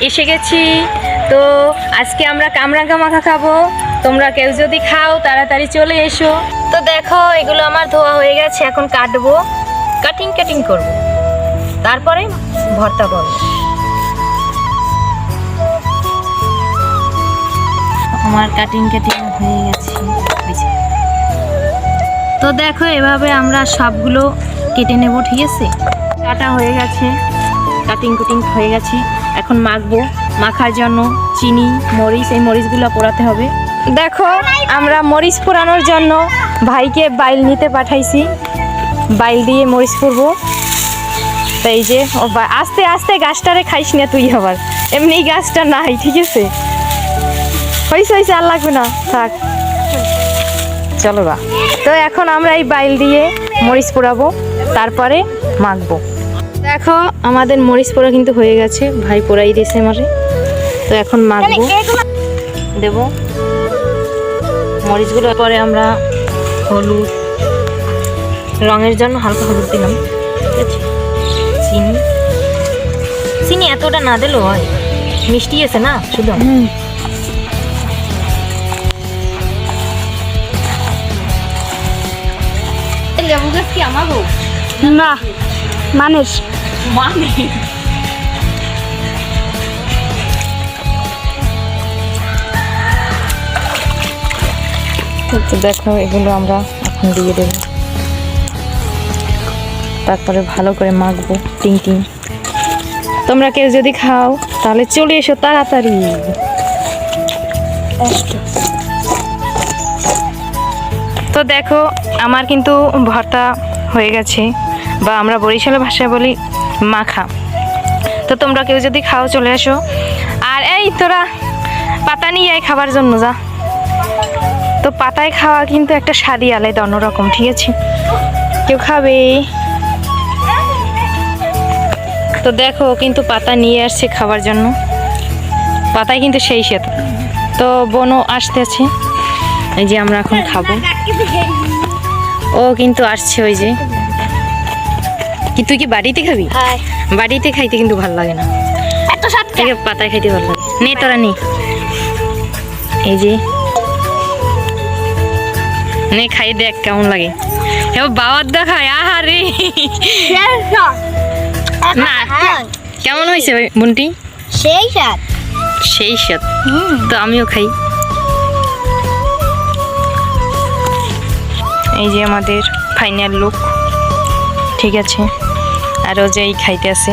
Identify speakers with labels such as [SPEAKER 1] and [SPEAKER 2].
[SPEAKER 1] এসে গেছি। তো আজকে আমরা কামরাঙ্গা মাখা খাবো। তোমরা কেউ যদি খাও তাড়াতাড়ি চলে এসো। তো দেখো এগুলো আমার ধোয়া হয়ে গেছে, এখন কাটবো, কাটিং করব, তারপরে ভর্তা করব। আমার কাটিং হয়ে গেছে। তো দেখো এভাবে আমরা সবগুলো কেটে নেব, ঠিক আছে? কাটা হয়ে গেছে, কাটিং হয়ে গেছে। এখন মাখবো। মাখার জন্য চিনি, মরিচ, এই মরিচগুলো পোড়াতে হবে। দেখো আমরা মরিচ পোড়ানোর জন্য ভাইকে বাইল নিতে পাঠাইছি। বাইল দিয়ে মরিচ পুড়বো। তো এই যে আস্তে আস্তে গাছটারে খাইস না তুই, আবার এমনি গাছটা নাই, ঠিক আছে? হয়েছে আর লাগবে না, থাক, চলো গা। তো এখন আমরা এই বাইল দিয়ে মরিচ পোড়াবো, তারপরে মাখবো। দেখো আমাদের মরিচ পোড়া কিন্তু হয়ে গেছে, ভাই পোড়াই দিয়েছে আমারে। তো এখন মাখবো, দেবো মরিচগুলো। পরে আমরা হলুদ, রঙের জন্য হালকা হলুদ দিলাম, ঠিক আছে? চিনি এতটা না দিলেও হয়, মিষ্টি আছে না শুধু। লেবু গাছ কি আমার বউ না, মানুষ তো দেখো এগুলো আমরা এখন দিয়ে দেব, তারপরে ভালো করে মাখবো টিং। তোমরা কেউ যদি খাও তাহলে চলে এসো তাড়াতাড়ি। তো দেখো আমার কিন্তু ভর্তা হয়ে গেছে, বা আমরা বরিশালের ভাষায় বলি মাখা। তো তোমরা কেউ যদি খাও চলে আসো। আর এই তোরা পাতা নিয়ে আয় খাবার জন্য, যা। তো পাতায় খাওয়া কিন্তু একটা স্বাদই আলাদা, অন্যরকম, ঠিক আছে? কেউ খাবে? তো দেখো কিন্তু পাতা নিয়ে আসছে খাবার জন্য, পাতায় কিন্তু সেই স্বাদ। তো বোনও আসতেছে, এই যে আমরা এখন খাবো। ও কিন্তু আসছে, ওই যে। কি তুই কি বাড়িতে খাবি? বাড়িতে খাইতে কিন্তু ভালো লাগে না, পাতায় খাইতে ভালো লাগে। নে তোরা নে, এই যে নে, খাই দেখ কেমন লাগে। এবার বাবার দেখায়, আহারে না, কেমন হয়েছে বোনটি? সেই স্বাদ। তো আমিও খাই। এই যে আমাদের ফাইনাল লুক, ঠিক আছে? আরও যে খাইতে আছে।